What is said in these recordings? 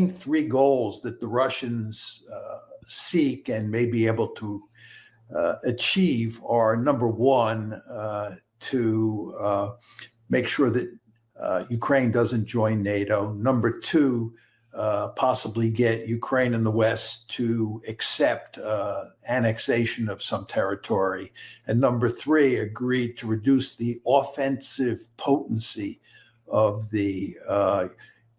three goals that the Russians seek and may be able to achieve are, number one, to make sure that Ukraine doesn't join NATO. Number two, possibly get Ukraine and the West to accept annexation of some territory. And number three, agree to reduce the offensive potency of the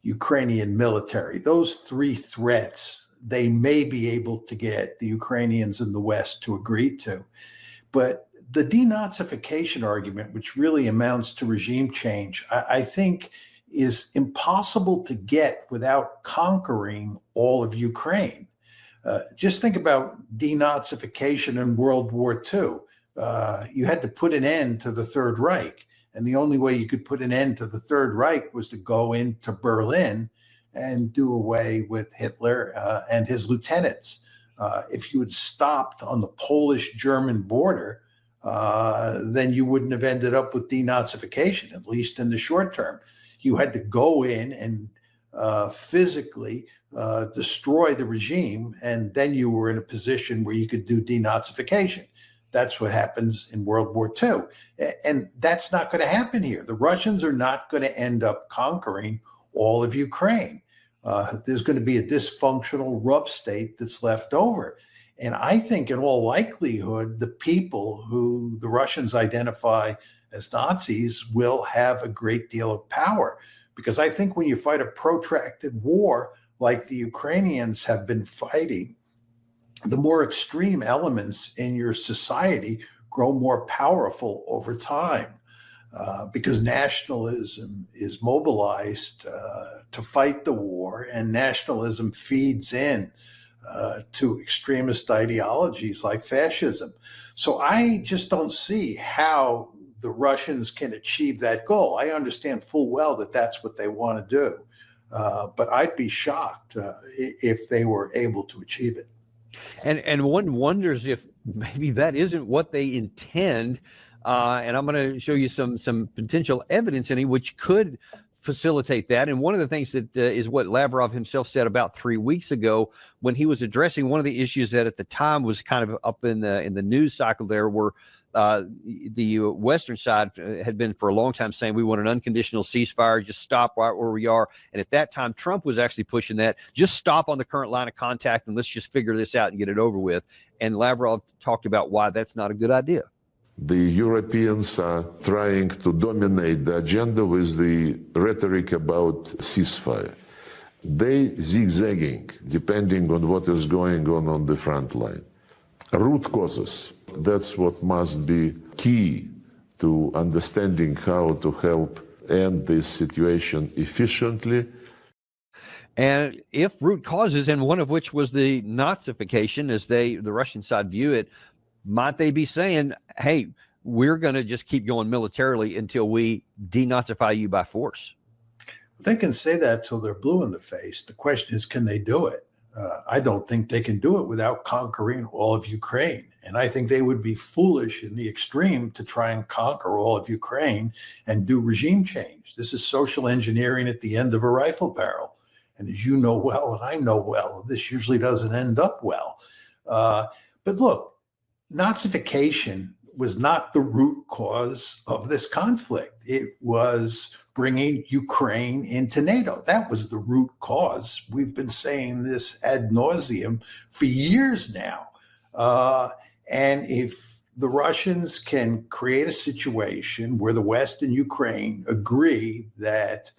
Ukrainian military. Those three threats, they may be able to get the Ukrainians in the West to agree to. But the denazification argument, which really amounts to regime change, I think is impossible to get without conquering all of Ukraine. Just think about denazification in World War II. You had to put an end to the Third Reich. And the only way you could put an end to the Third Reich was to go into Berlin and do away with Hitler and his lieutenants. If you had stopped on the Polish-German border, then you wouldn't have ended up with denazification, at least in the short term. You had to go in and physically destroy the regime, and then you were in a position where you could do denazification. That's what happens in World War II. And that's not going to happen here. The Russians are not going to end up conquering all of Ukraine. There's going to be a dysfunctional rub state that's left over. And I think in all likelihood, the people who the Russians identify as Nazis will have a great deal of power. Because I think when you fight a protracted war like the Ukrainians have been fighting, the more extreme elements in your society grow more powerful over time because nationalism is mobilized to fight the war, and nationalism feeds in to extremist ideologies like fascism. So I just don't see how the Russians can achieve that goal. I understand full well that that's what they want to do, but I'd be shocked if they were able to achieve it. And one wonders if maybe that isn't what they intend. And I'm going to show you some potential evidence in it which could facilitate that. And one of the things that is what Lavrov himself said about 3 weeks ago when he was addressing one of the issues that at the time was kind of up in the news cycle there, where the Western side had been for a long time saying we want an unconditional ceasefire, just stop right where we are. And at that time, Trump was actually pushing that, just stop on the current line of contact and let's just figure this out and get it over with. And Lavrov talked about why that's not a good idea. The Europeans are trying to dominate the agenda with the rhetoric about ceasefire. They zigzagging depending on what is going on the front line. Root causes. That's what must be key to understanding how to help end this situation efficiently. And if root causes, and one of which was the Nazification, as the Russian side view it, might they be saying, hey, we're going to just keep going militarily until we denazify you by force? They can say that till they're blue in the face. The question is, can they do it? I don't think they can do it without conquering all of Ukraine. And I think they would be foolish in the extreme to try and conquer all of Ukraine and do regime change. This is social engineering at the end of a rifle barrel. And as you know well, and I know well, this usually doesn't end up well. But look, Nazification was not the root cause of this conflict. It was bringing Ukraine into NATO. That was the root cause. We've been saying this ad nauseum for years now. And if the Russians can create a situation where the West and Ukraine agree that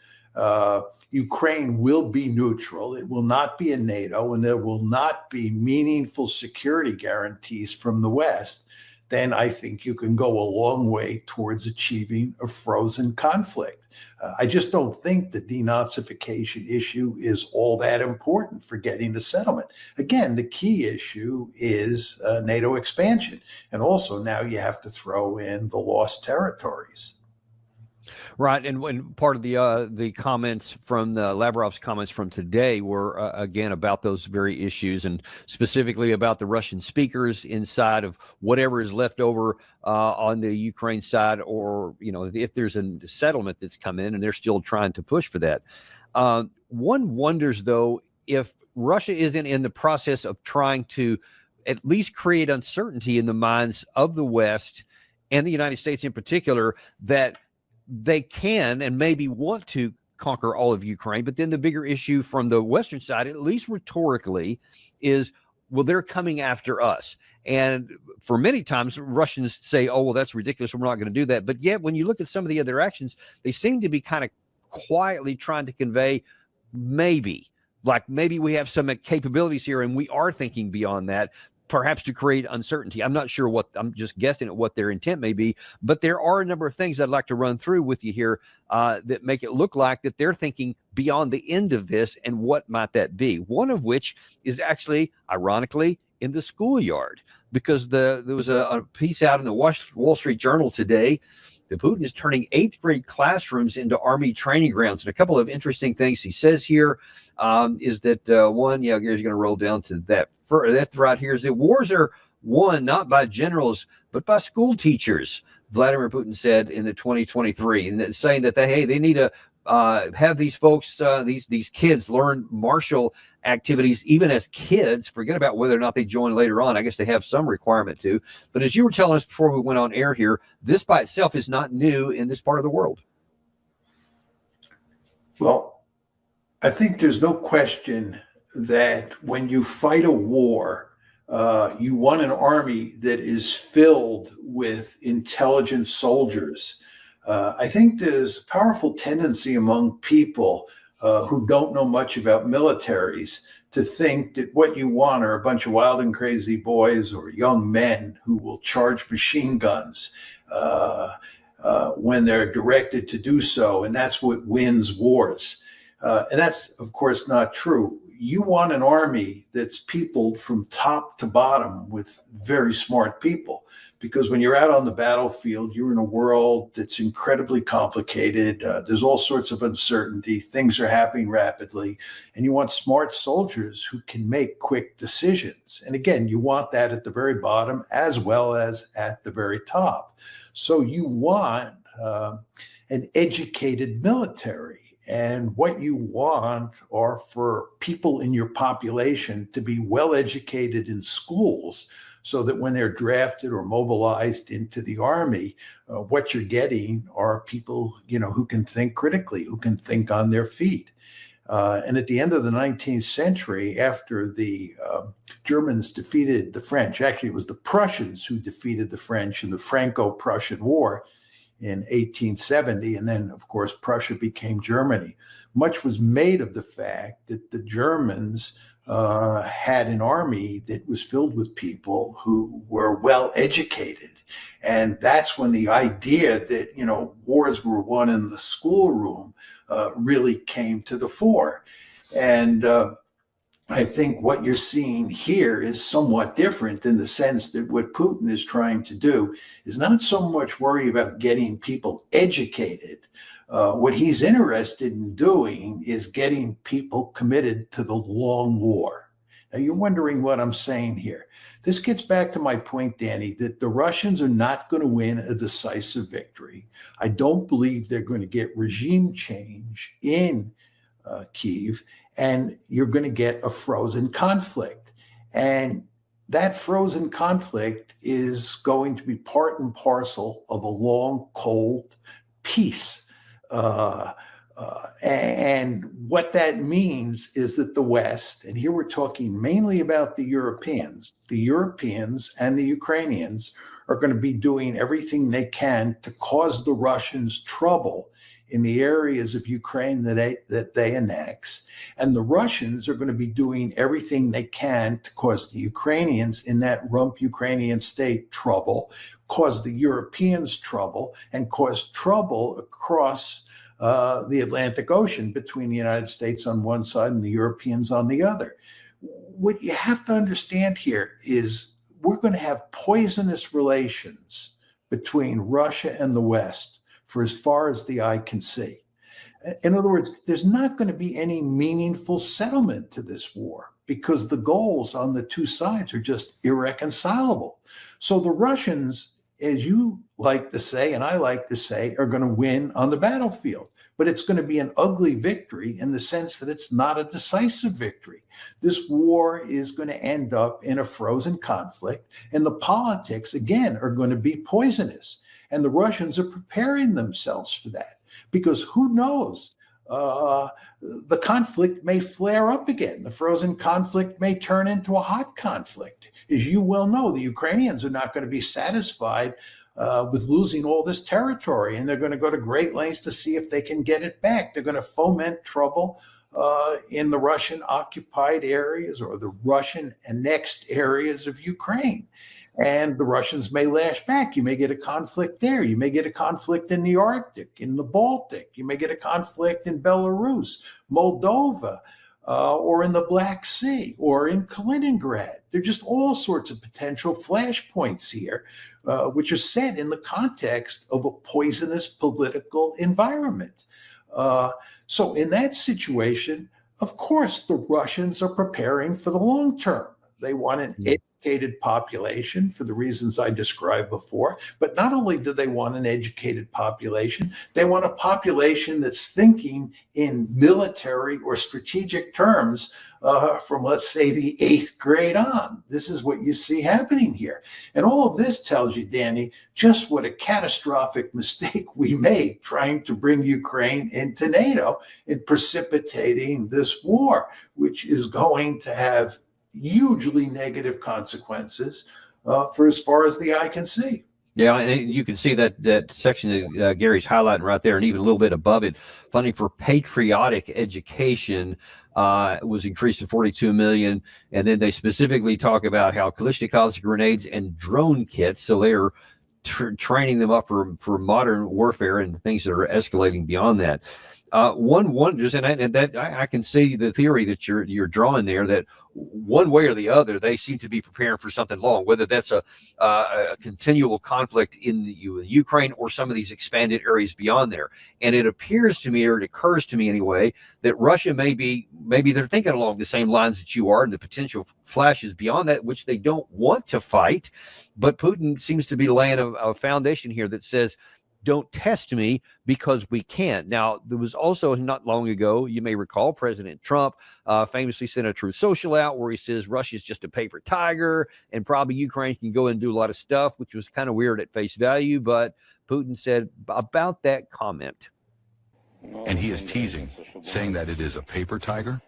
Ukraine will be neutral, it will not be in NATO, and there will not be meaningful security guarantees from the West, then I think you can go a long way towards achieving a frozen conflict. I just don't think the denazification issue is all that important for getting a settlement. Again, the key issue is NATO expansion. And also now you have to throw in the lost territories. Right, and when part of the comments from the Lavrov's comments from today were again about those very issues, and specifically about the Russian speakers inside of whatever is left over on the Ukraine side, or if there's a settlement that's come in, and they're still trying to push for that. One wonders, though, if Russia isn't in the process of trying to at least create uncertainty in the minds of the West and the United States in particular, that they can and maybe want to conquer all of Ukraine. But then the bigger issue from the Western side, at least rhetorically, is, well, they're coming after us. And for many times, Russians say, oh, well, that's ridiculous, we're not going to do that. But yet, when you look at some of the other actions, they seem to be kind of quietly trying to convey maybe we have some capabilities here and we are thinking beyond that, perhaps to create uncertainty. I'm not sure I'm just guessing at what their intent may be, but there are a number of things I'd like to run through with you here that make it look like that they're thinking beyond the end of this, and what might that be? One of which is actually, ironically, in the schoolyard, because there was a piece out in the Wall Street Journal today that Putin is turning 8th grade classrooms into army training grounds. And a couple of interesting things he says here is that one, Gary's going to roll down to that. That right here is that wars are won not by generals, but by school teachers, Vladimir Putin said in the 2023, and saying that they need to have these folks, these kids learn martial activities even as kids. Forget about whether or not they join later on. I guess they have some requirement to. But as you were telling us before we went on air here, this by itself is not new in this part of the world. Well, I think there's no question that when you fight a war, you want an army that is filled with intelligent soldiers. I think there's a powerful tendency among people who don't know much about militaries to think that what you want are a bunch of wild and crazy boys or young men who will charge machine guns when they're directed to do so, and that's what wins wars. And that's, of course, not true. You want an army that's peopled from top to bottom with very smart people, because when you're out on the battlefield, you're in a world that's incredibly complicated. There's all sorts of uncertainty. Things are happening rapidly, and you want smart soldiers who can make quick decisions. And again, you want that at the very bottom as well as at the very top. So you want an educated military. And what you want are for people in your population to be well educated in schools, so that when they're drafted or mobilized into the army, what you're getting are people, who can think critically, who can think on their feet. And at the end of the 19th century, after the Germans defeated the French, actually it was the Prussians who defeated the French in the Franco-Prussian War in 1870, and then, of course, Prussia became Germany. Much was made of the fact that the Germans had an army that was filled with people who were well educated. And that's when the idea that, wars were won in the schoolroom really came to the fore. And I think what you're seeing here is somewhat different, in the sense that what Putin is trying to do is not so much worry about getting people educated. What he's interested in doing is getting people committed to the long war. Now, you're wondering what I'm saying here. This gets back to my point, Danny, that the Russians are not going to win a decisive victory. I don't believe they're going to get regime change in Kyiv, and you're going to get a frozen conflict. And that frozen conflict is going to be part and parcel of a long, cold peace. And what that means is that the West, and here we're talking mainly about the Europeans and the Ukrainians, are going to be doing everything they can to cause the Russians trouble in the areas of Ukraine that they annex. And the Russians are going to be doing everything they can to cause the Ukrainians in that rump Ukrainian state trouble, cause the Europeans trouble, and cause trouble across the Atlantic Ocean between the United States on one side and the Europeans on the other. What you have to understand here is we're going to have poisonous relations between Russia and the West for as far as the eye can see. In other words, there's not going to be any meaningful settlement to this war, because the goals on the two sides are just irreconcilable. So the Russians, as you like to say, and I like to say, are going to win on the battlefield. but it's going to be an ugly victory in the sense that it's not a decisive victory. This war is going to end up in a frozen conflict, and the politics, again, are going to be poisonous. And the Russians are preparing themselves for that, because who knows? The conflict may flare up again. The frozen conflict may turn into a hot conflict. As you well know, the Ukrainians are not going to be satisfied with losing all this territory, and they're going to go to great lengths to see if they can get it back. They're going to foment trouble in the Russian occupied areas or the Russian annexed areas of Ukraine. And the Russians may lash back. You may get a conflict there. You may get a conflict in the Arctic, in the Baltic. You may get a conflict in Belarus, Moldova, or in the Black Sea, or in Kaliningrad. There are just all sorts of potential flashpoints here, which are set in the context of a poisonous political environment. So in that situation, of course, the Russians are preparing for the long term. They want an educated population for the reasons I described before. But not only do they want an educated population, they want a population that's thinking in military or strategic terms from, let's say, the 8th grade on. This is what you see happening here. And all of this tells you, Danny, just what a catastrophic mistake we made trying to bring Ukraine into NATO and precipitating this war, which is going to have hugely negative consequences for as far as the eye can see. Yeah, and you can see that section that Gary's highlighting right there, and even a little bit above it, funding for patriotic education was increased to 42 million. And then they specifically talk about how Kalashnikovs, grenades, and drone kits. So they are training them up for modern warfare and things that are escalating beyond that. One wonders, and that I can see the theory that you're drawing there, that one way or the other, they seem to be preparing for something long, whether that's a continual conflict in the Ukraine or some of these expanded areas beyond there. And it appears to me, or it occurs to me anyway, that Russia maybe they're thinking along the same lines that you are, and the potential flashes beyond that, which they don't want to fight. But Putin seems to be laying a foundation here that says, don't test me because we can't. Now, there was also not long ago, you may recall, President Trump famously sent a Truth Social out where he says Russia's just a paper tiger and probably Ukraine can go and do a lot of stuff, which was kind of weird at face value. But Putin said about that comment. And he is teasing, saying that it is a paper tiger.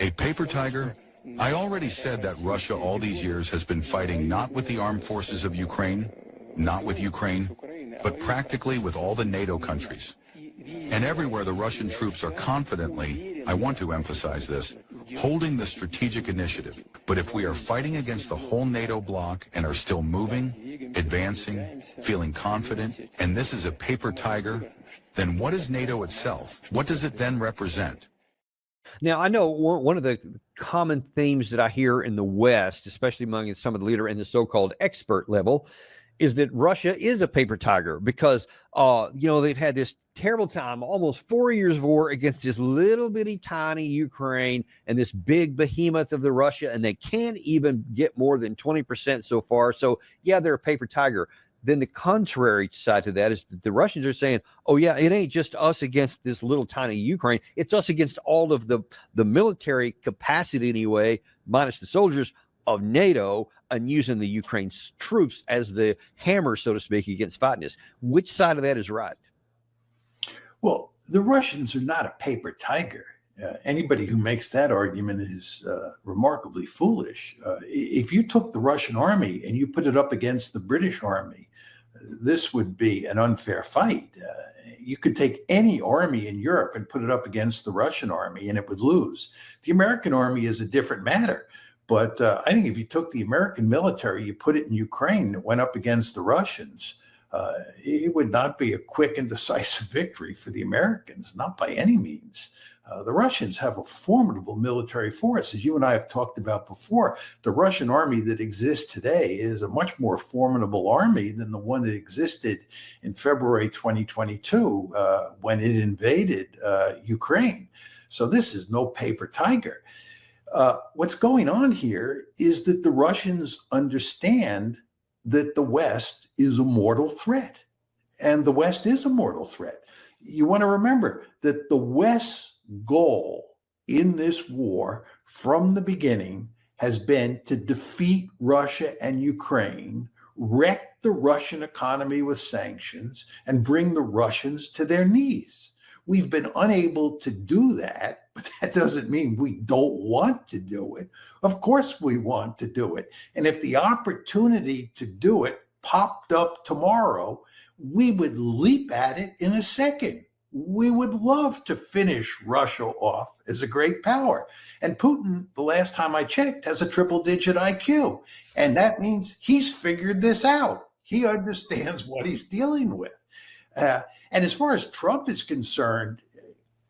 A paper tiger? I already said that Russia all these years has been fighting not with the armed forces of Ukraine, not with Ukraine, but practically with all the NATO countries. And everywhere the Russian troops are confidently, I want to emphasize this, holding the strategic initiative. But if we are fighting against the whole NATO bloc and are still moving, advancing, feeling confident, and this is a paper tiger, then what is NATO itself? What does it then represent? Now, I know one of the common themes that I hear in the West, especially among some of the leader in the so-called expert level, is that Russia is a paper tiger because, they've had this terrible time, almost 4 years of war against this little bitty tiny Ukraine and this big behemoth of the Russia, and they can't even get more than 20% so far. So, yeah, they're a paper tiger. Then the contrary side to that is that the Russians are saying, oh, yeah, it ain't just us against this little tiny Ukraine. It's us against all of the military capacity anyway, minus the soldiers of NATO, and using the Ukraine's troops as the hammer, so to speak, against fighting this. Which side of that is right? Well, the Russians are not a paper tiger. Anybody who makes that argument is remarkably foolish. If you took the Russian army and you put it up against the British army, this would be an unfair fight. You could take any army in Europe and put it up against the Russian army and it would lose. The American army is a different matter. But I think if you took the American military, you put it in Ukraine, it went up against the Russians, it would not be a quick and decisive victory for the Americans, not by any means. The Russians have a formidable military force. As you and I have talked about before, the Russian army that exists today is a much more formidable army than the one that existed in February 2022 when it invaded Ukraine. So this is no paper tiger. What's going on here is that the Russians understand that the West is a mortal threat. and the West is a mortal threat. You want to remember that the West's goal in this war from the beginning has been to defeat Russia and Ukraine, wreck the Russian economy with sanctions, and bring the Russians to their knees. We've been unable to do that, but that doesn't mean we don't want to do it. Of course we want to do it. And if the opportunity to do it popped up tomorrow, we would leap at it in a second. We would love to finish Russia off as a great power. And Putin, the last time I checked, has a triple-digit IQ. And that means he's figured this out. He understands what he's dealing with. And as far as Trump is concerned,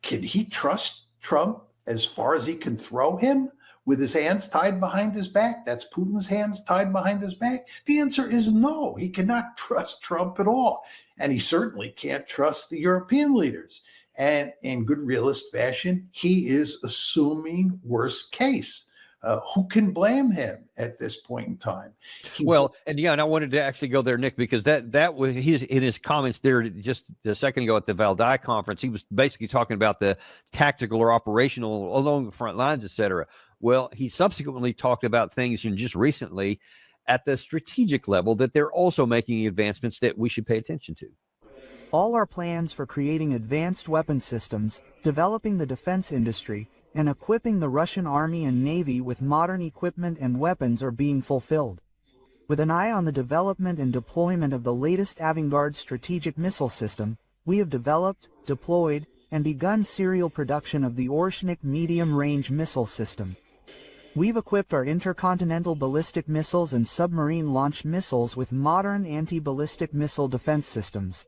can he trust Trump as far as he can throw him with his hands tied behind his back? That's Putin's hands tied behind his back. The answer is no. He cannot trust Trump at all. And he certainly can't trust the European leaders. And in good realist fashion, he is assuming worst case. Who can blame him at this point in time? And I wanted to actually go there, Nick, because that was he's in his comments there just a second ago at the Valdai conference. He was basically talking about the tactical or operational along the front lines, et cetera. Well, he subsequently talked about things just recently at the strategic level that they're also making advancements that we should pay attention to. All our plans for creating advanced weapon systems, developing the defense industry, and equipping the Russian Army and Navy with modern equipment and weapons are being fulfilled. With an eye on the development and deployment of the latest Avangard strategic missile system, we have developed, deployed, and begun serial production of the Oreshnik medium-range missile system. We've equipped our intercontinental ballistic missiles and submarine-launched missiles with modern anti-ballistic missile defense systems.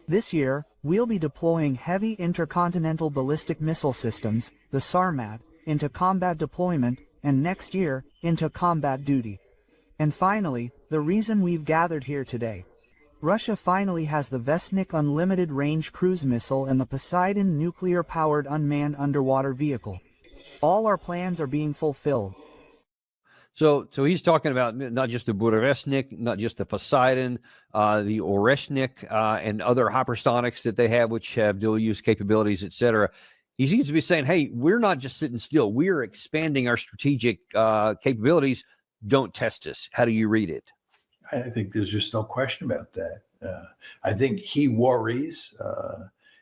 This year, we'll be deploying heavy intercontinental ballistic missile systems, the SARMAT, into combat deployment, and next year, into combat duty. And finally, the reason we've gathered here today. Russia finally has the Vestnik unlimited range cruise missile and the Poseidon nuclear-powered unmanned underwater vehicle. All our plans are being fulfilled. So he's talking about not just the Burevestnik, not just the Poseidon, the Oreshnik, and other hypersonics that they have, which have dual-use capabilities, et cetera. He seems to be saying, hey, we're not just sitting still. We're expanding our strategic capabilities. Don't test us. How do you read it? I think there's just no question about that. I think he worries,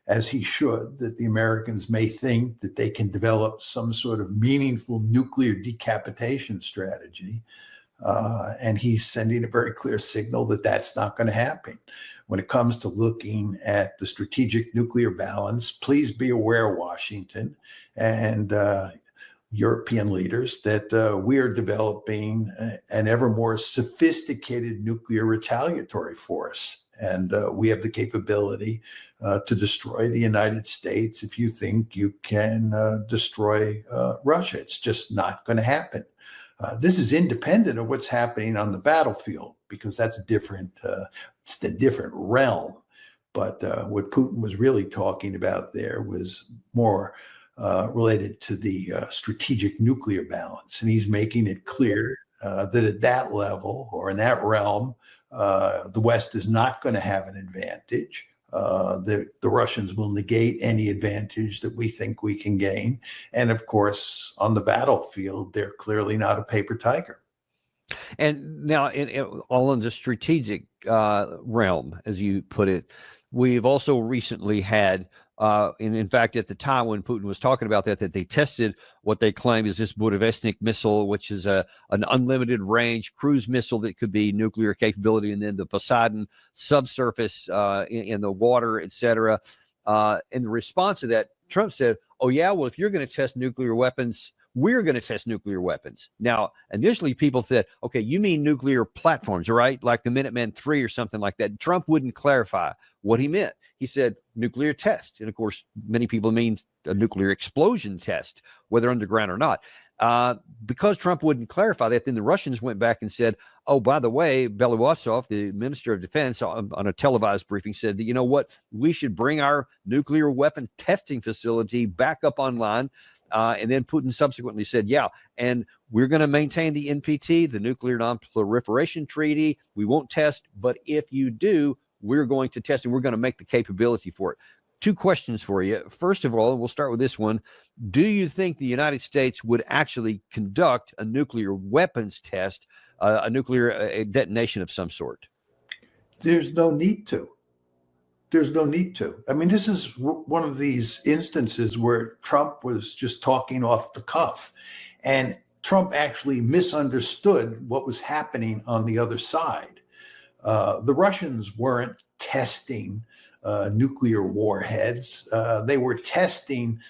as he should, that the Americans may think that they can develop some sort of meaningful nuclear decapitation strategy. And he's sending a very clear signal that that's not going to happen. When it comes to looking at the strategic nuclear balance, please be aware, Washington and European leaders, that we are developing an ever more sophisticated nuclear retaliatory force. And we have the capability to destroy the United States if you think you can destroy Russia. It's just not going to happen. This is independent of what's happening on the battlefield, because that's different. It's a different realm. But what Putin was really talking about there was more related to the strategic nuclear balance. And he's making it clear that at that level, or in that realm, the West is not going to have an advantage. The Russians will negate any advantage that we think we can gain. And of course, on the battlefield, they're clearly not a paper tiger. And now, all in the strategic realm, as you put it, we've also recently had, and in fact, at the time when Putin was talking about that they tested what they claim is this Burevestnik missile, which is an unlimited range cruise missile that could be nuclear capability, and then the Poseidon subsurface in the water, et cetera. In the response to that, Trump said, oh, yeah, well, if you're going to test nuclear weapons, we're going to test nuclear weapons. Now, initially, people said, okay, you mean nuclear platforms, right? Like the Minuteman III or something like that. Trump wouldn't clarify what he meant. He said nuclear test. And of course, many people mean a nuclear explosion test, whether underground or not. Because Trump wouldn't clarify that, then the Russians went back and said, oh, by the way, Belousov, the Minister of Defense, on a televised briefing said that, you know what, we should bring our nuclear weapon testing facility back up online. And then Putin subsequently said, yeah, and we're going to maintain the NPT, the Nuclear Non-Proliferation Treaty. We won't test, but if you do, we're going to test and we're going to make the capability for it. Two questions for you. First of all, we'll start with this one. Do you think the United States would actually conduct a nuclear weapons test, a nuclear detonation of some sort? There's no need to. There's no need to. I mean, this is one of these instances where Trump was just talking off the cuff, and Trump actually misunderstood what was happening on the other side. The Russians weren't testing nuclear warheads. They were testing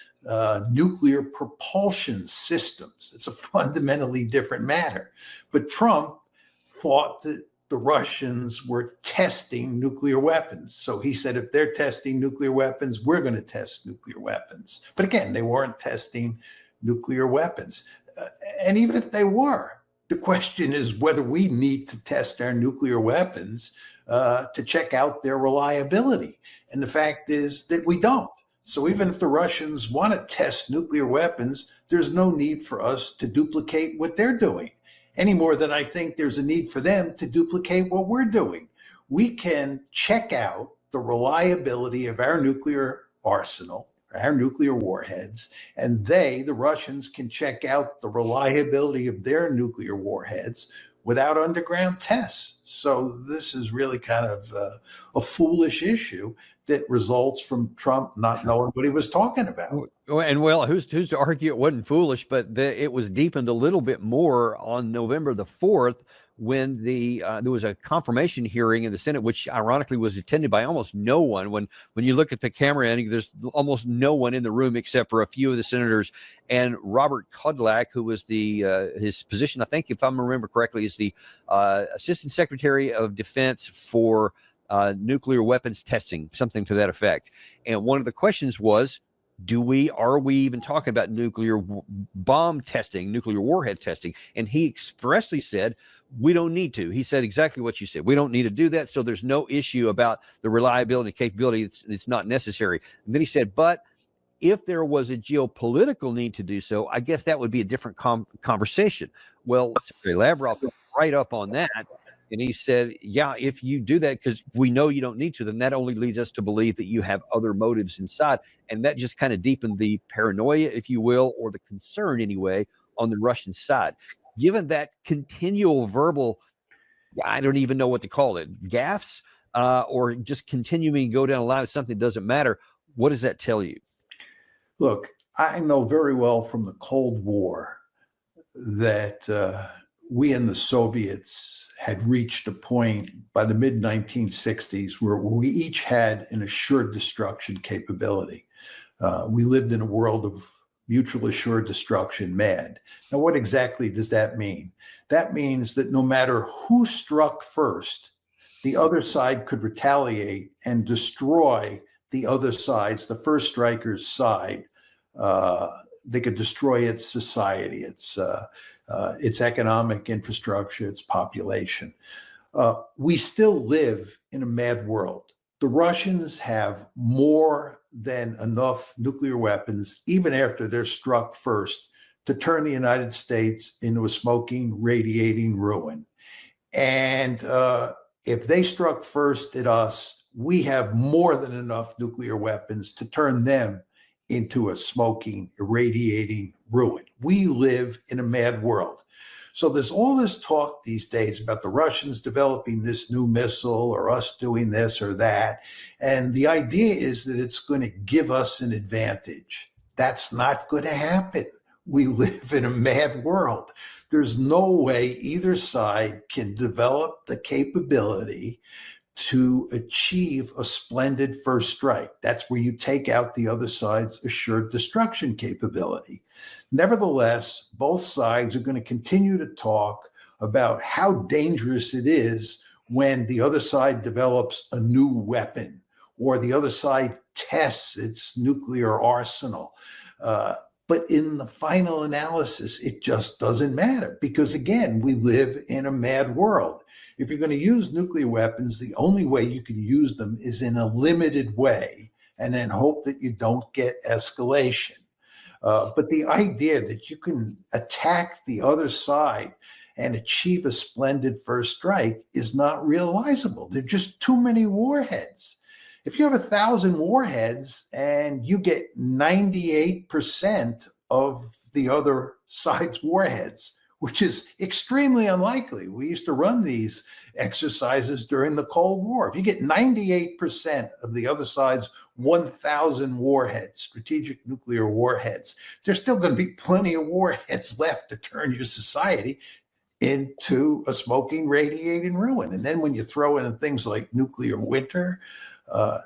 nuclear propulsion systems. It's a fundamentally different matter. But Trump thought that the Russians were testing nuclear weapons. So he said, if they're testing nuclear weapons, we're going to test nuclear weapons. But again, they weren't testing nuclear weapons. And even if they were, the question is whether we need to test our nuclear weapons to check out their reliability. And the fact is that we don't. So even if the Russians want to test nuclear weapons, there's no need for us to duplicate what they're doing, any more than I think there's a need for them to duplicate what we're doing. We can check out the reliability of our nuclear arsenal, our nuclear warheads, and they, the Russians, can check out the reliability of their nuclear warheads without underground tests. So this is really kind of a foolish issue that results from Trump not knowing what he was talking about. And well, who's to argue it wasn't foolish, but it was deepened a little bit more on November the 4th when there was a confirmation hearing in the Senate, which ironically was attended by almost no one. When you look at the camera ending, there's almost no one in the room except for a few of the senators and Robert Kudlak, who was his position, I think, if I remember correctly, is the Assistant Secretary of Defense for nuclear weapons testing, something to that effect. And one of the questions was, are we even talking about nuclear bomb testing, nuclear warhead testing? And he expressly said, we don't need to. He said exactly what you said. We don't need to do that. So there's no issue about the reliability, capability. It's not necessary. And then he said, but if there was a geopolitical need to do so, I guess that would be a different conversation. Well, Secretary Lavrov right up on that. And he said, yeah, if you do that, because we know you don't need to, then that only leads us to believe that you have other motives inside. And that just kind of deepened the paranoia, if you will, or the concern anyway, on the Russian side. Given that continual verbal, I don't even know what to call it, gaffes, or just continuing to go down a line of something that doesn't matter, what does that tell you? Look, I know very well from the Cold War that we and the Soviets had reached a point by the mid-1960s where we each had an assured destruction capability. We lived in a world of mutual assured destruction, MAD. Now, what exactly does that mean? That means that no matter who struck first, the other side could retaliate and destroy the other side's, the first striker's side. They could destroy its society, its economic infrastructure, its population. We still live in a mad world. The Russians have more than enough nuclear weapons, even after they're struck first, to turn the United States into a smoking, radiating ruin. And if they struck first at us, we have more than enough nuclear weapons to turn them into a smoking, irradiating ruin. We live in a mad world. So there's all this talk these days about the Russians developing this new missile or us doing this or that. And the idea is that it's going to give us an advantage. That's not going to happen. We live in a mad world. There's no way either side can develop the capability to achieve a splendid first strike. That's where you take out the other side's assured destruction capability. Nevertheless, both sides are going to continue to talk about how dangerous it is when the other side develops a new weapon or the other side tests its nuclear arsenal. But in the final analysis, it just doesn't matter because, again, we live in a mad world. If you're going to use nuclear weapons, the only way you can use them is in a limited way and then hope that you don't get escalation. But the idea that you can attack the other side and achieve a splendid first strike is not realizable. There are just too many warheads. If you have 1,000 warheads and you get 98% of the other side's warheads, which is extremely unlikely. We used to run these exercises during the Cold War. If you get 98% of the other side's 1,000 warheads, strategic nuclear warheads, there's still going to be plenty of warheads left to turn your society into a smoking, radiating ruin. And then when you throw in things like nuclear winter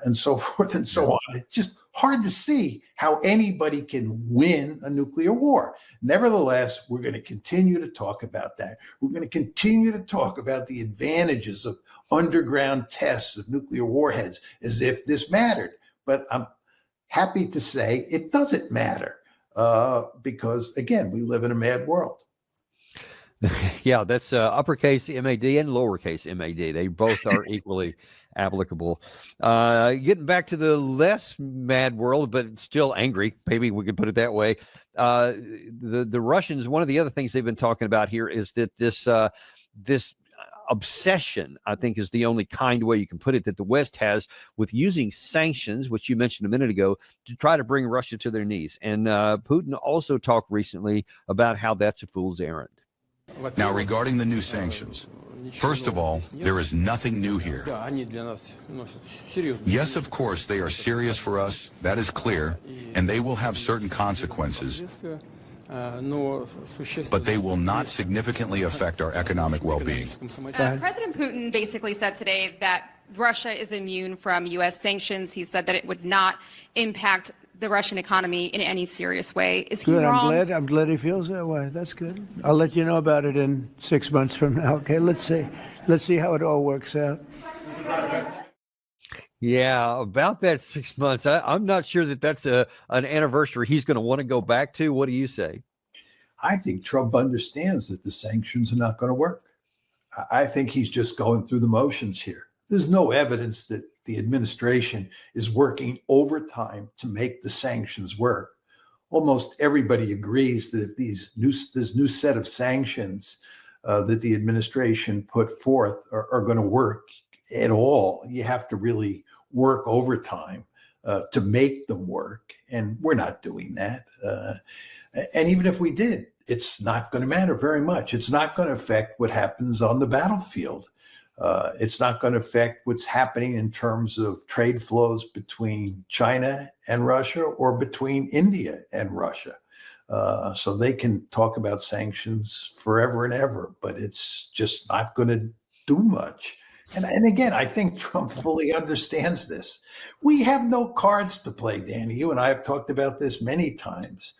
and so forth and so on, it's just hard to see how anybody can win a nuclear war. Nevertheless, we're going to continue to talk about that. We're going to continue to talk about the advantages of underground tests of nuclear warheads as if this mattered. But I'm happy to say it doesn't matter because, again, we live in a mad world. Yeah, that's uppercase MAD and lowercase MAD. They both are equally applicable. Getting back to the less mad world, but still angry, maybe we could put it that way. The Russians, one of the other things they've been talking about here is that this obsession, I think is the only kind way you can put it, that the West has with using sanctions, which you mentioned a minute ago, to try to bring Russia to their knees. And Putin also talked recently about how that's a fool's errand. Now, regarding the new sanctions, first of all, there is nothing new here. Yes, of course, they are serious for us, that is clear, and they will have certain consequences, but they will not significantly affect our economic well-being. President Putin basically said today that Russia is immune from U.S. sanctions. He said that it would not impact the Russian economy in any serious way. Is he wrong? I'm glad he feels that way. That's good. I'll let you know about it in 6 months from now. Okay, let's see how it all works out. Yeah, about that 6 months. I'm not sure that that's an anniversary he's going to want to go back to. What do you say? I think Trump understands that the sanctions are not going to work. I think he's just going through the motions here. There's no evidence that the administration is working overtime to make the sanctions work. Almost everybody agrees that if this new set of sanctions that the administration put forth are going to work at all, you have to really work overtime to make them work. And we're not doing that. And even if we did, it's not going to matter very much. It's not going to affect what happens on the battlefield. It's not going to affect what's happening in terms of trade flows between China and Russia or between India and Russia. So they can talk about sanctions forever and ever, but it's just not going to do much. And again, I think Trump fully understands this. We have no cards to play, Danny. You and I have talked about this many times.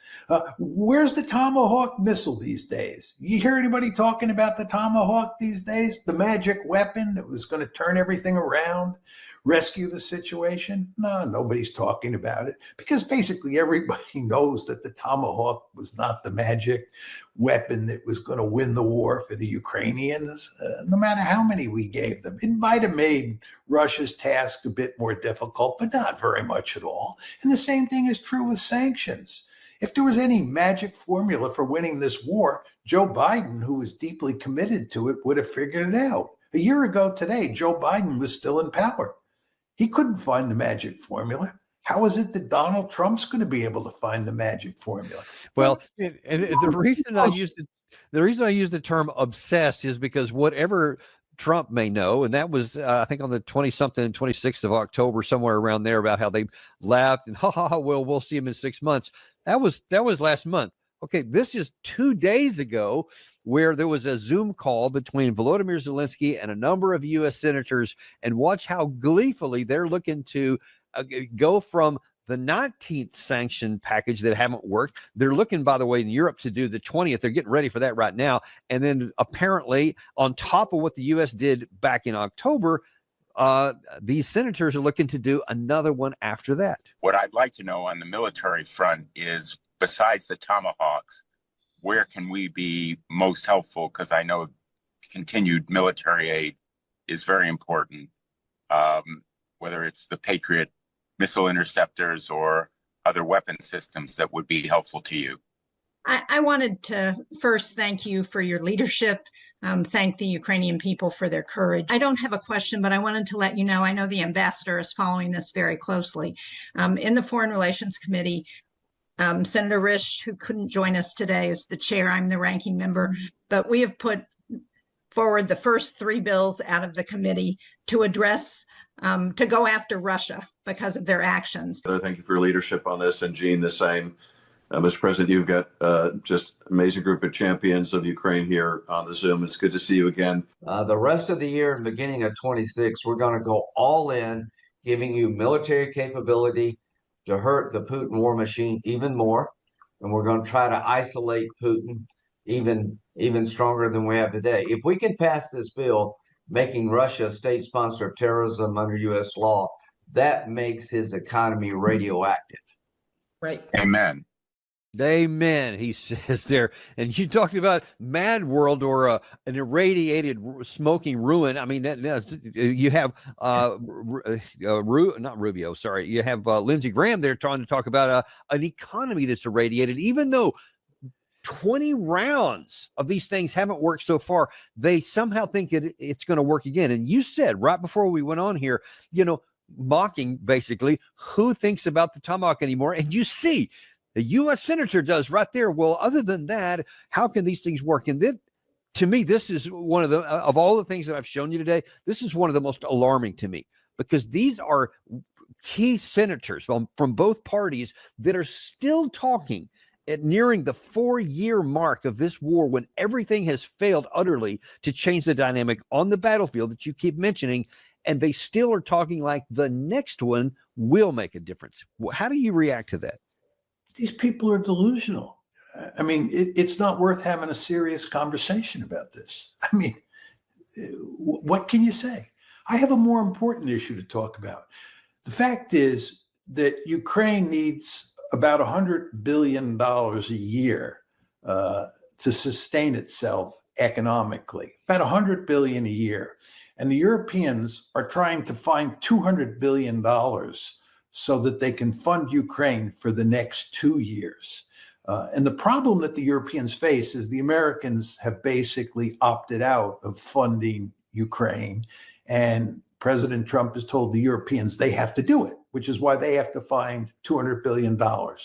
Where's the Tomahawk missile these days? You hear anybody talking about the Tomahawk these days? The magic weapon that was going to turn everything around, rescue the situation? No, nobody's talking about it because basically everybody knows that the Tomahawk was not the magic weapon that was going to win the war for the Ukrainians, no matter how many we gave them. It might have made Russia's task a bit more difficult, but not very much at all. And the same thing is true with sanctions. If there was any magic formula for winning this war, Joe Biden, who was deeply committed to it, would have figured it out. A year ago today, Joe Biden was still in power. He couldn't find the magic formula. How is it that Donald Trump's going to be able to find the magic formula? Well, and the reason I use the term obsessed is because whatever Trump may know, and that was I think on the 26th of October, somewhere around there, about how they laughed and well, we'll see him in 6 months. That was last month. Okay, this is 2 days ago, where there was a Zoom call between Volodymyr Zelensky and a number of U.S. senators, and watch how gleefully they're looking to go from the 19th sanction package that haven't worked. They're looking, by the way, in Europe to do the 20th. They're getting ready for that right now. And then apparently, on top of what the U.S. did back in October, these senators are looking to do another one after that. What I'd like to know on the military front is, besides the Tomahawks, where can we be most helpful? Because I know continued military aid is very important, whether it's the Patriot missile interceptors or other weapon systems that would be helpful to you. I wanted to first thank you for your leadership thank the Ukrainian people for their courage. I don't have a question, but I wanted to let you know, I know the ambassador is following this very closely. In the Foreign Relations Committee, Senator Risch, who couldn't join us today, is the chair. I'm the ranking member, but we have put forward the first 3 bills out of the committee to address, to go after Russia because of their actions. Thank you for your leadership on this, and Jean, the same. Mr. President, you've got just amazing group of champions of Ukraine here on the Zoom. It's good to see you again. The rest of the year and beginning of 26, we're going to go all in, giving you military capability to hurt the Putin war machine even more. And we're going to try to isolate Putin even stronger than we have today. If we can pass this bill, making Russia a state sponsor of terrorism under U.S. law, that makes his economy radioactive. Right. Amen. Amen, he says there. And you talked about Mad World or an irradiated smoking ruin. I mean, you have not Rubio, sorry. You have Lindsey Graham there trying to talk about an economy that's irradiated, even though 20 rounds of these things haven't worked so far. They somehow think it's going to work again. And you said right before we went on here, mocking basically, who thinks about the Tomahawk anymore? And you see, the U.S. Senator does right there. Well, other than that, how can these things work? And then, to me, this is one of all the things that I've shown you today, this is one of the most alarming to me, because these are key senators from both parties that are still talking at nearing the 4-year mark of this war, when everything has failed utterly to change the dynamic on the battlefield that you keep mentioning, and they still are talking like the next one will make a difference. How do you react to that? These people are delusional. I mean, it's not worth having a serious conversation about this. I mean, what can you say? I have a more important issue to talk about. The fact is that Ukraine needs about $100 billion a year to sustain itself economically, about $100 billion a year. And the Europeans are trying to find $200 billion so that they can fund Ukraine for the next 2 years. And the problem that the Europeans face is the Americans have basically opted out of funding Ukraine. And President Trump has told the Europeans they have to do it, which is why they have to find $200 billion. Well,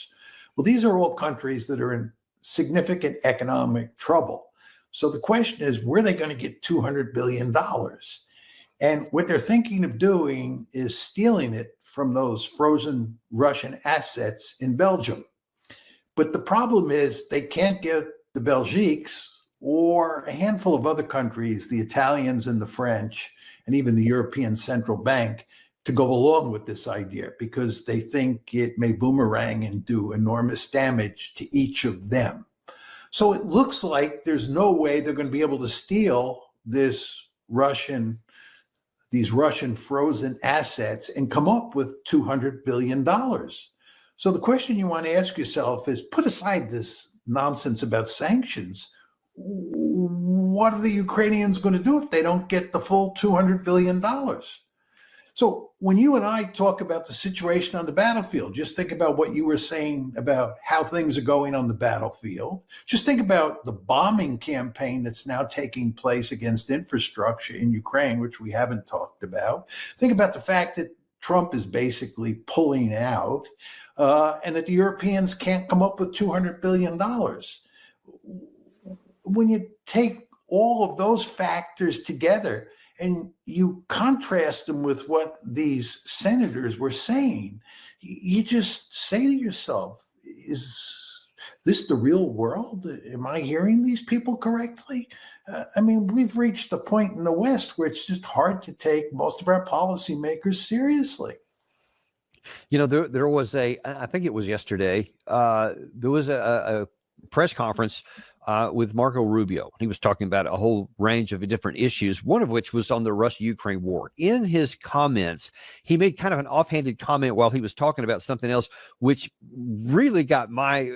these are all countries that are in significant economic trouble. So the question is, where are they going to get $200 billion? And what they're thinking of doing is stealing it from those frozen Russian assets in Belgium. But the problem is they can't get the Belgiques or a handful of other countries, the Italians and the French, and even the European Central Bank, to go along with this idea, because they think it may boomerang and do enormous damage to each of them. So it looks like there's no way they're going to be able to steal these Russian frozen assets and come up with $200 billion. So the question you want to ask yourself is, put aside this nonsense about sanctions. What are the Ukrainians going to do if they don't get the full $200 billion? So when you and I talk about the situation on the battlefield, just think about what you were saying about how things are going on the battlefield. Just think about the bombing campaign that's now taking place against infrastructure in Ukraine, which we haven't talked about. Think about the fact that Trump is basically pulling out and that the Europeans can't come up with $200 billion. When you take all of those factors together and you contrast them with what these senators were saying, you just say to yourself, is this the real world? Am I hearing these people correctly? I mean, we've reached the point in the West where it's just hard to take most of our policymakers seriously. There was I think it was yesterday, there was a press conference with Marco Rubio. He was talking about a whole range of different issues, one of which was on the Russia-Ukraine war. In his comments, he made kind of an offhanded comment while he was talking about something else, which really got my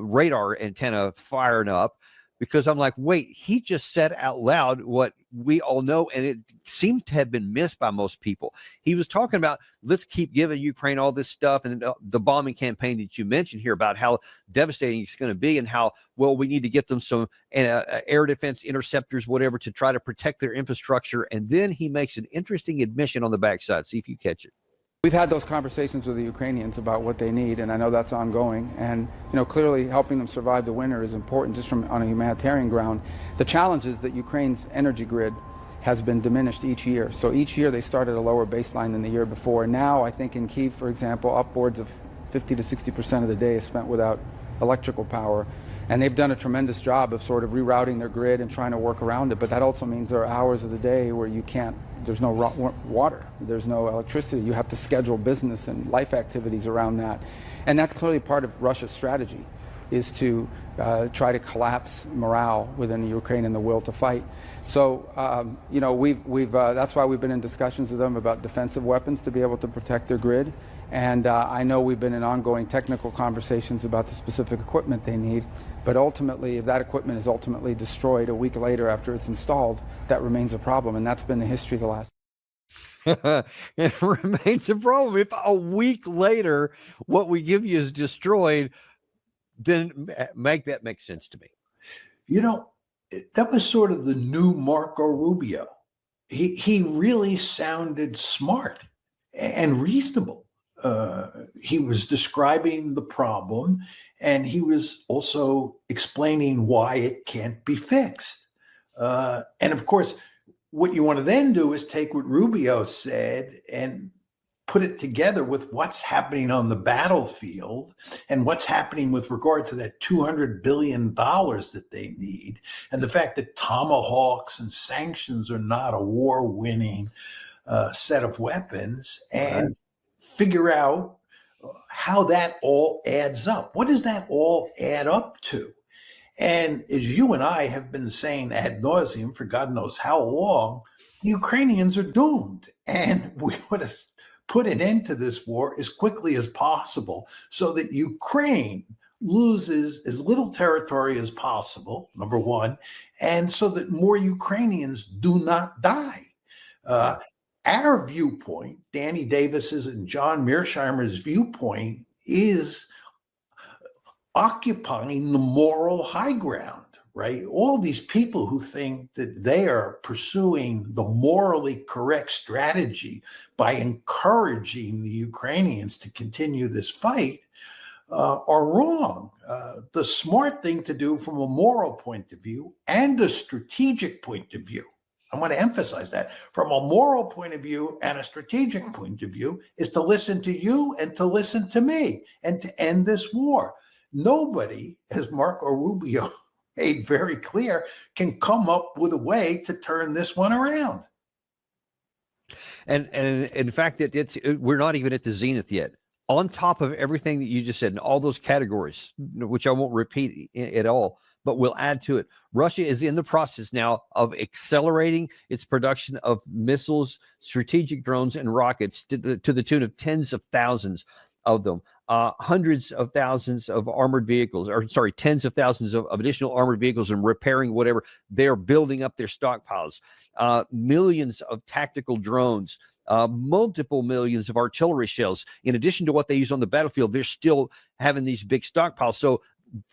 radar antenna firing up. because I'm like, wait, he just said out loud what we all know, and it seems to have been missed by most people. He was talking about, let's keep giving Ukraine all this stuff, and the bombing campaign that you mentioned here about how devastating it's going to be, and how, well, we need to get them some air defense interceptors, whatever, to try to protect their infrastructure. And then he makes an interesting admission on the backside. See if you catch it. We've had those conversations with the Ukrainians about what they need, and I know that's ongoing. And clearly helping them survive the winter is important just from on a humanitarian ground. The challenge is that Ukraine's energy grid has been diminished each year. So each year they start at a lower baseline than the year before. Now I think in Kyiv, for example, upwards of 50 to 60% of the day is spent without electrical power. And they've done a tremendous job of sort of rerouting their grid and trying to work around it. But that also means there are hours of the day where there's no water, there's no electricity. You have to schedule business and life activities around that. And that's clearly part of Russia's strategy, is to try to collapse morale within the Ukraine and the will to fight. So, that's why we've been in discussions with them about defensive weapons to be able to protect their grid. And I know we've been in ongoing technical conversations about the specific equipment they need. But ultimately, if that equipment is ultimately destroyed a week later after it's installed, that remains a problem. And that's been the history of the last. It remains a problem. If a week later what we give you is destroyed, then make sense to me. That was sort of the new Marco Rubio. He really sounded smart and reasonable. He was describing the problem, and he was also explaining why it can't be fixed. And of course, what you want to then do is take what Rubio said and put it together with what's happening on the battlefield and what's happening with regard to that $200 billion that they need, and the fact that tomahawks and sanctions are not a war-winning set of weapons, and figure out how that all adds up. What does that all add up to? And as you and I have been saying ad nauseum for God knows how long, the Ukrainians are doomed. And we want to put an end to this war as quickly as possible so that Ukraine loses as little territory as possible, number one, and so that more Ukrainians do not die. Our viewpoint, Danny Davis's and John Mearsheimer's viewpoint, is occupying the moral high ground, right? All these people who think that they are pursuing the morally correct strategy by encouraging the Ukrainians to continue this fight are wrong. The smart thing to do from a moral point of view and a strategic point of view, I want to emphasize that, from a moral point of view and a strategic point of view, is to listen to you and to listen to me and to end this war. Nobody, as Marco Rubio made very clear, can come up with a way to turn this one around. And in fact, we're not even at the zenith yet. On top of everything that you just said, and all those categories, which I won't repeat at all, but we'll add to it, Russia is in the process now of accelerating its production of missiles, strategic drones, and rockets to the tune of tens of thousands of them. Hundreds of thousands of armored vehicles, tens of thousands of additional armored vehicles, and repairing whatever. They're building up their stockpiles. Millions of tactical drones, multiple millions of artillery shells. In addition to what they use on the battlefield, they're still having these big stockpiles. So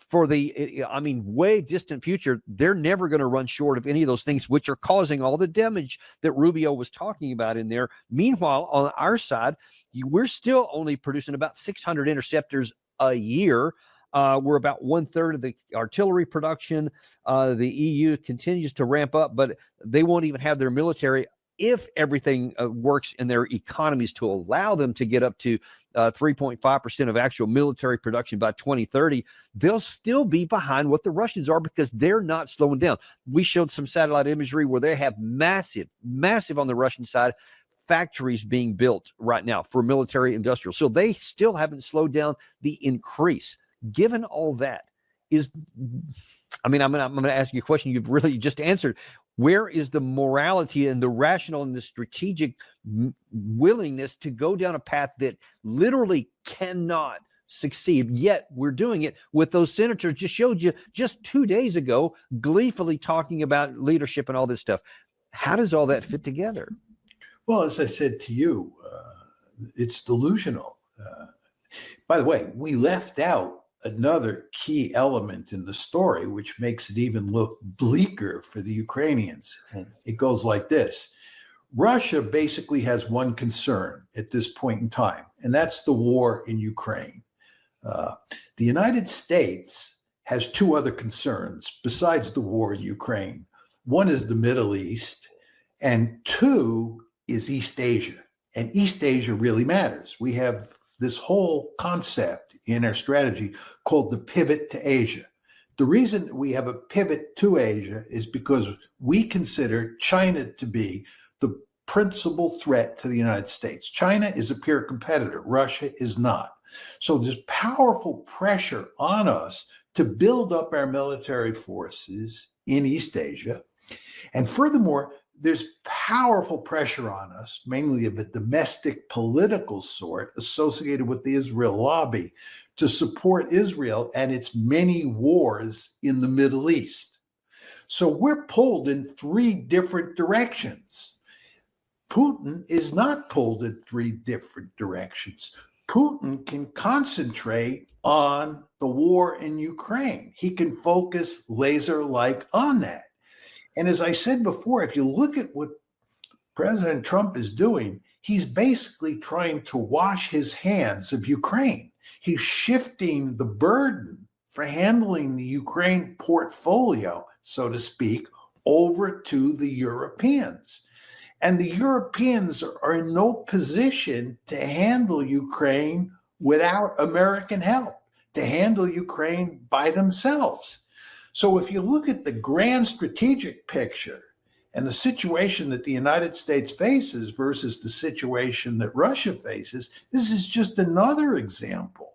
for the, way distant future, they're never going to run short of any of those things, which are causing all the damage that Rubio was talking about in there. Meanwhile, on our side, we're still only producing about 600 interceptors a year. We're about 1/3 of the artillery production. The EU continues to ramp up, but they won't even have their military, if everything works in their economies, to allow them to get up to 3.5% of actual military production by 2030, they'll still be behind what the Russians are, because they're not slowing down. We showed some satellite imagery where they have massive on the Russian side factories being built right now for military industrial. So they still haven't slowed down the increase. Given all that, I'm going to ask you a question you've really just answered. Where is the morality and the rational and the strategic willingness to go down a path that literally cannot succeed. Yet we're doing it with those senators just showed you just 2 days ago, gleefully talking about leadership and all this stuff. How does all that fit together? Well, as I said to you, it's delusional. By the way, we left out another key element in the story, which makes it even look bleaker for the Ukrainians. And it goes like this. Russia basically has one concern at this point in time, and that's the war in Ukraine. The United States has two other concerns besides the war in Ukraine. One is the Middle East, and two is East Asia. And East Asia really matters. We have this whole concept in our strategy called the pivot to Asia. The reason we have a pivot to Asia is because we consider China to be the principal threat to the United States. China is a peer competitor. Russia is not. So there's powerful pressure on us to build up our military forces in East Asia. And furthermore, there's powerful pressure on us, mainly of a domestic political sort associated with the Israel lobby, to support Israel and its many wars in the Middle East. So we're pulled in three different directions. Putin is not pulled in three different directions. Putin can concentrate on the war in Ukraine. He can focus laser-like on that. And as I said before, if you look at what President Trump is doing, he's basically trying to wash his hands of Ukraine. He's shifting the burden for handling the Ukraine portfolio, so to speak, over to the Europeans. And the Europeans are in no position to handle Ukraine without American help, to handle Ukraine by themselves. So if you look at the grand strategic picture and the situation that the United States faces versus the situation that Russia faces, this is just another example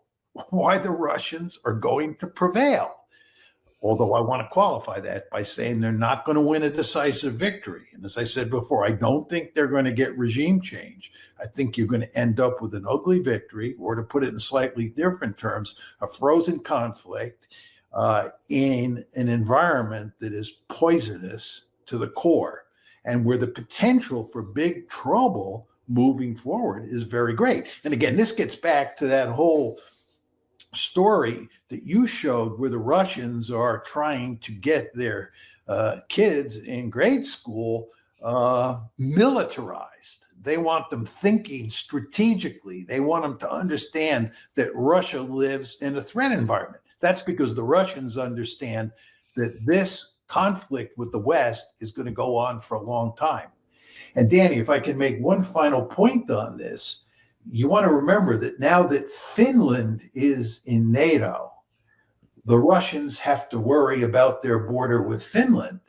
why the Russians are going to prevail. Although I want to qualify that by saying they're not going to win a decisive victory. And as I said before, I don't think they're going to get regime change. I think you're going to end up with an ugly victory, or to put it in slightly different terms, a frozen conflict in an environment that is poisonous to the core, and where the potential for big trouble moving forward is very great. And again, this gets back to that whole story that you showed where the Russians are trying to get their kids in grade school militarized. They want them thinking strategically. They want them to understand that Russia lives in a threat environment. That's because the Russians understand that this conflict with the West is going to go on for a long time. And Danny, if I can make one final point on this, you want to remember that now that Finland is in NATO, the Russians have to worry about their border with Finland,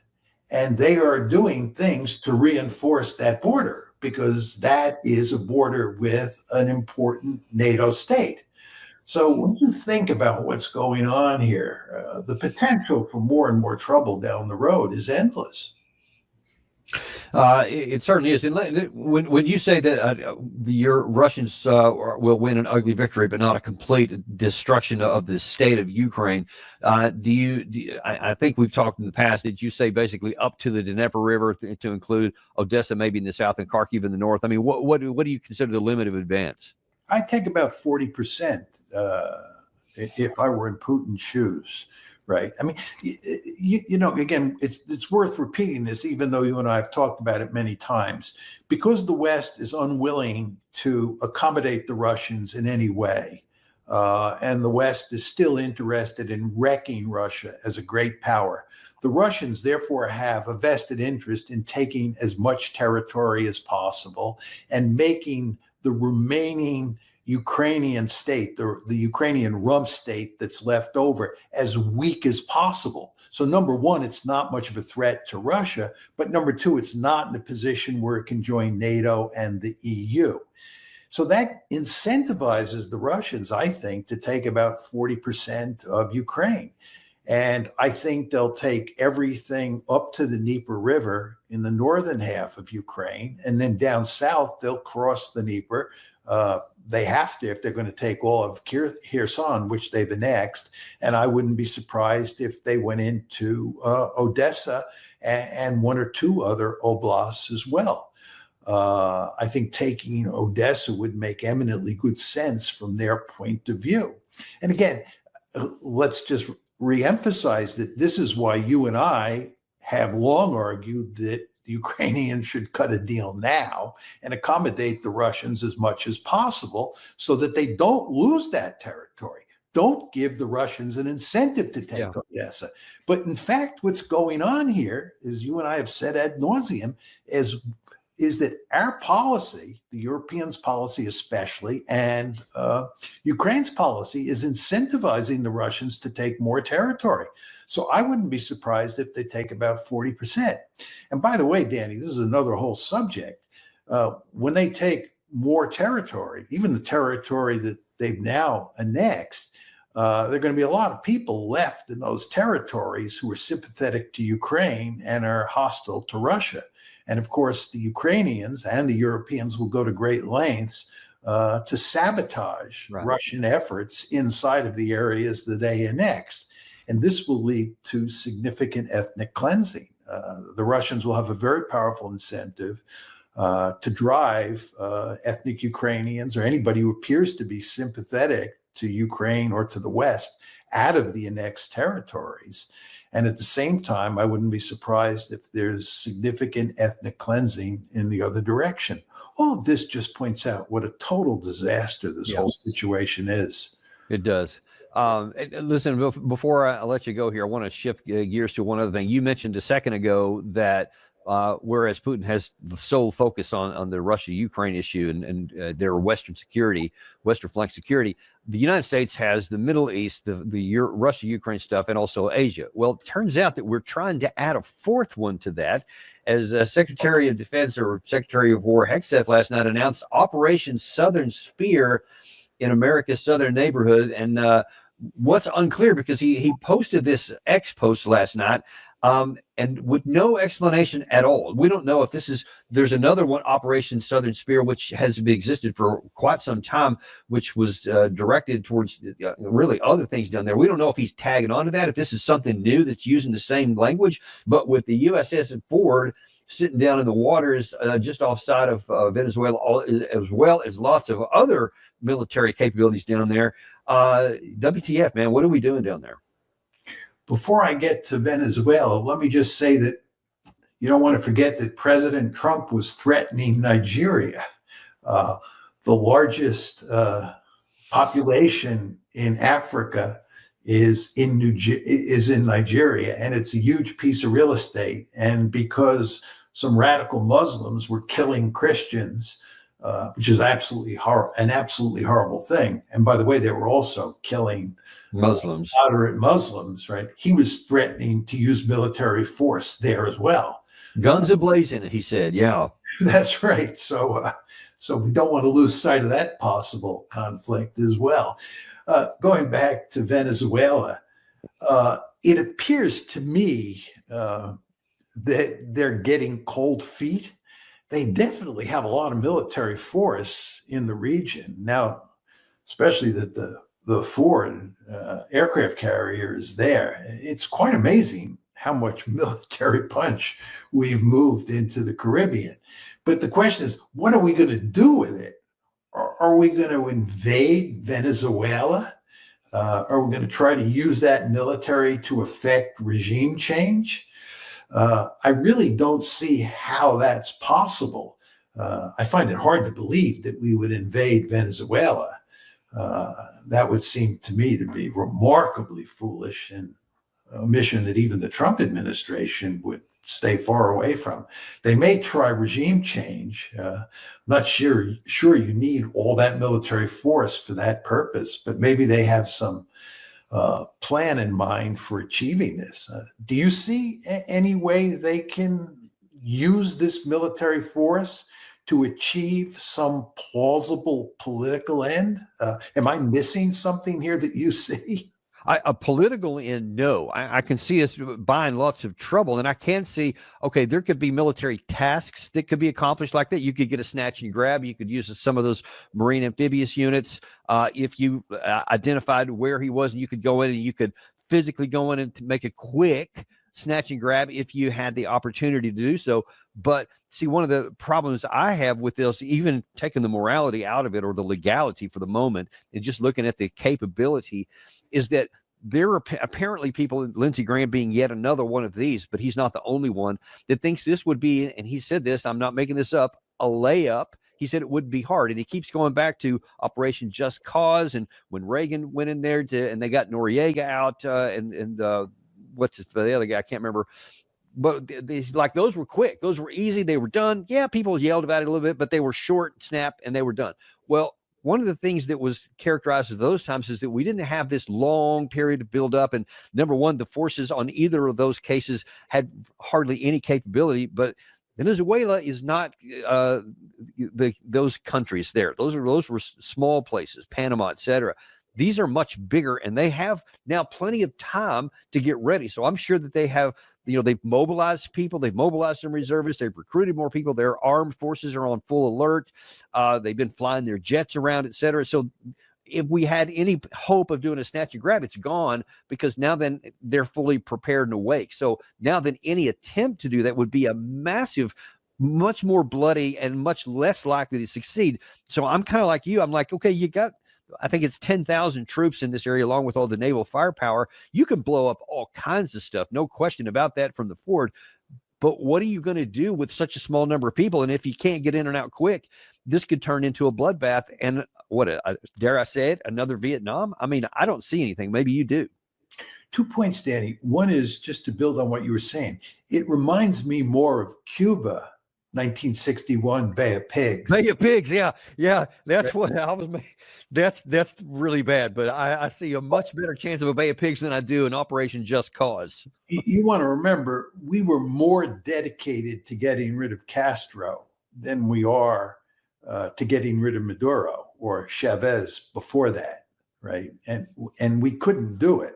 and they are doing things to reinforce that border because that is a border with an important NATO state. So when you think about what's going on here, the potential for more and more trouble down the road is endless. It certainly is. And when you say that your Russians will win an ugly victory, but not a complete destruction of the state of Ukraine, I think we've talked in the past. Did you say basically up to the Dnieper River to include Odessa, maybe in the south, and Kharkiv in the north? I mean, what do you consider the limit of advance? I take about 40% if I were in Putin's shoes. Right. I mean, you know, again, it's worth repeating this, even though you and I have talked about it many times, because the West is unwilling to accommodate the Russians in any way. And the West is still interested in wrecking Russia as a great power. The Russians, therefore, have a vested interest in taking as much territory as possible and making the remaining Ukrainian state, the Ukrainian rump state that's left over, as weak as possible. So number one, it's not much of a threat to Russia, but number two, it's not in a position where it can join NATO and the EU. So that incentivizes the Russians, I think, to take about 40% of Ukraine. And I think they'll take everything up to the Dnieper River in the northern half of Ukraine, and then down south, they'll cross the Dnieper They have to if they're going to take all of Kherson, which they've annexed. And I wouldn't be surprised if they went into Odessa and one or two other oblasts as well. I think taking Odessa would make eminently good sense from their point of view. And again, let's just reemphasize that this is why you and I have long argued that the Ukrainians should cut a deal now and accommodate the Russians as much as possible so that they don't lose that territory. Don't give the Russians an incentive to take Odessa. But in fact, what's going on here, as you and I have said ad nauseum, is that our policy, the Europeans' policy especially, and Ukraine's policy is incentivizing the Russians to take more territory. So I wouldn't be surprised if they take about 40%. And by the way, Danny, this is another whole subject. When they take more territory, even the territory that they've now annexed, there are going to be a lot of people left in those territories who are sympathetic to Ukraine and are hostile to Russia. And of course, the Ukrainians and the Europeans will go to great lengths to sabotage Russian efforts inside of the areas that they annex. And this will lead to significant ethnic cleansing. The Russians will have a very powerful incentive to drive ethnic Ukrainians or anybody who appears to be sympathetic to Ukraine or to the West out of the annexed territories. And at the same time, I wouldn't be surprised if there's significant ethnic cleansing in the other direction. All of this just points out what a total disaster this whole situation is. It does. Listen, before I let you go here, I want to shift gears to one other thing. You mentioned a second ago that whereas Putin has the sole focus on the Russia-Ukraine issue and their Western flank security, the United States has the Middle East, the Russia-Ukraine stuff, and also Asia. Well, it turns out that we're trying to add a fourth one to that, as Secretary of Defense or Secretary of War Hegseth last night announced Operation Southern Spear in America's southern neighborhood. And what's unclear, because he posted this X post last night, and with no explanation at all. We don't know if there's another one, Operation Southern Spear, which has existed for quite some time, which was directed towards really other things down there. We don't know if he's tagging onto that, if this is something new that's using the same language. But with the USS Ford sitting down in the waters just offside of Venezuela, as well as lots of other military capabilities down there, WTF, man, what are we doing down there? Before I get to Venezuela, let me just say that you don't want to forget that President Trump was threatening Nigeria. The largest population in Africa is in Nigeria, and it's a huge piece of real estate. And because some radical Muslims were killing Christians, which is an absolutely horrible thing. And by the way, they were also killing Muslims, moderate Muslims, right? He was threatening to use military force there as well. Guns ablazing, he said. Yeah, that's right. So we don't want to lose sight of that possible conflict as well. Going back to Venezuela, it appears to me that they're getting cold feet. They definitely have a lot of military force in the region now, especially that the Ford aircraft carrier is there. It's quite amazing how much military punch we've moved into the Caribbean. But the question is, what are we going to do with it? Are we going to invade Venezuela? Are we going to try to use that military to effect regime change? I really don't see how that's possible. I find it hard to believe that we would invade Venezuela. That would seem to me to be remarkably foolish and a mission that even the Trump administration would stay far away from. They may try regime change. Not sure you need all that military force for that purpose, but maybe they have some plan in mind for achieving this. Do you see any way they can use this military force to achieve some plausible political end? Am I missing something here that you see? A political end, no. I can see us buying lots of trouble, and I can see, okay, there could be military tasks that could be accomplished like that. You could get a snatch and grab. You could use some of those Marine amphibious units. If you identified where he was, and you could go in and you could physically go in and to make a quick snatch and grab if you had the opportunity to do so. But see, one of the problems I have with this, even taking the morality out of it or the legality for the moment and just looking at the capability, is that there are apparently people, Lindsey Graham being yet another one of these, but he's not the only one, that thinks this would be, and he said this, I'm not making this up, a layup. He said it would be hard. And he keeps going back to Operation Just Cause. And when Reagan went in there and they got Noriega out and what's the other guy? I can't remember. But like those were quick. Those were easy. They were done. Yeah, people yelled about it a little bit, but they were short, snap, and they were done. Well, one of the things that was characterized at those times is that we didn't have this long period of build up. And number one, the forces on either of those cases had hardly any capability. But Venezuela is not those countries there. Those were small places, Panama, et cetera. These are much bigger, and they have now plenty of time to get ready. So I'm sure that they have, they've mobilized people, they've mobilized some reservists, they've recruited more people. Their armed forces are on full alert. They've been flying their jets around, et cetera. So if we had any hope of doing a snatch and grab, it's gone, because now then they're fully prepared and awake. So now then any attempt to do that would be a massive, much more bloody and much less likely to succeed. So I'm kind of like you. I'm like, okay, I think it's 10,000 troops in this area, along with all the naval firepower. You can blow up all kinds of stuff. No question about that from the forward. But what are you going to do with such a small number of people? And if you can't get in and out quick, this could turn into a bloodbath. And dare I say it, another Vietnam? I mean, I don't see anything. Maybe you do. 2 points, Danny. One is just to build on what you were saying. It reminds me more of Cuba, 1961, Bay of Pigs. Bay of Pigs, yeah. That's what I was. That's really bad. But I see a much better chance of a Bay of Pigs than I do an Operation Just Cause. You want to remember, we were more dedicated to getting rid of Castro than we are to getting rid of Maduro or Chavez before that, right? And we couldn't do it.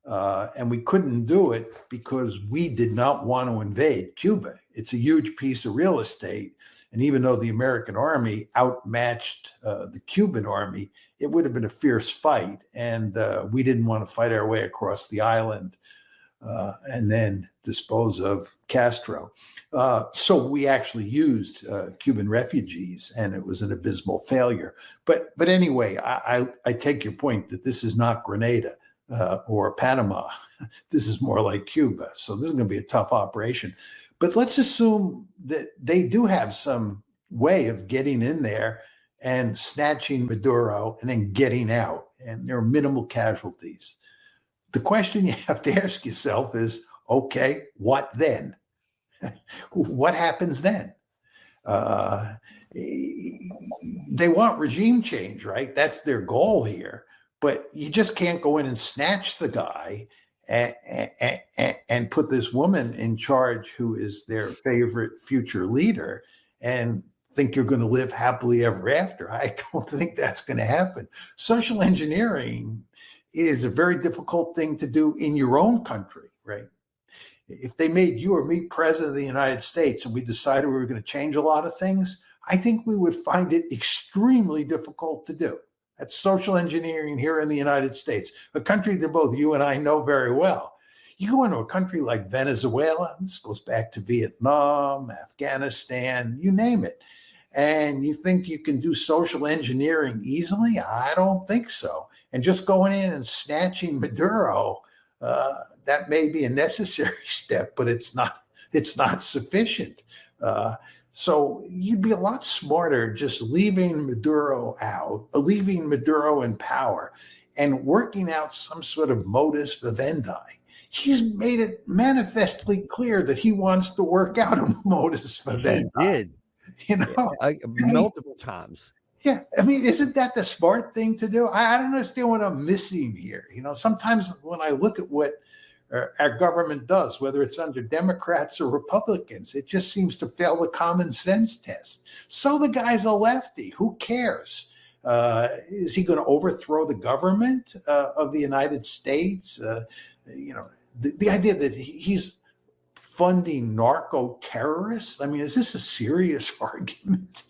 And we couldn't do it because we did not want to invade Cuba. It's a huge piece of real estate. And even though the American army outmatched the Cuban army, it would have been a fierce fight. And we didn't want to fight our way across the island and then dispose of Castro. So we actually used Cuban refugees, and it was an abysmal failure. But anyway, I take your point that this is not Grenada. Or Panama. This is more like Cuba. So this is going to be a tough operation. But let's assume that they do have some way of getting in there and snatching Maduro and then getting out. And there are minimal casualties. The question you have to ask yourself is, okay, what then? What happens then? They want regime change, right? That's their goal here. But you just can't go in and snatch the guy and put this woman in charge who is their favorite future leader and think you're going to live happily ever after. I don't think that's going to happen. Social engineering is a very difficult thing to do in your own country, right? If they made you or me president of the United States and we decided we were going to change a lot of things, I think we would find it extremely difficult to do. That's social engineering here in the United States, a country that both you and I know very well. You go into a country like Venezuela, this goes back to Vietnam, Afghanistan, you name it, and you think you can do social engineering easily? I don't think so. And just going in and snatching Maduro, that may be a necessary step, but it's not sufficient. So you'd be a lot smarter just leaving Maduro out, leaving Maduro in power, and working out some sort of modus vivendi. He's made it manifestly clear that he wants to work out a modus vivendi. He did. Multiple times. Yeah. I mean, isn't that the smart thing to do? I don't understand what I'm missing here. Sometimes when I look at what our government does, whether it's under Democrats or Republicans, it just seems to fail the common sense test. So the guy's a lefty. Who cares? Is he going to overthrow the government of the United States? The idea that he's funding narco terrorists. I mean, is this a serious argument?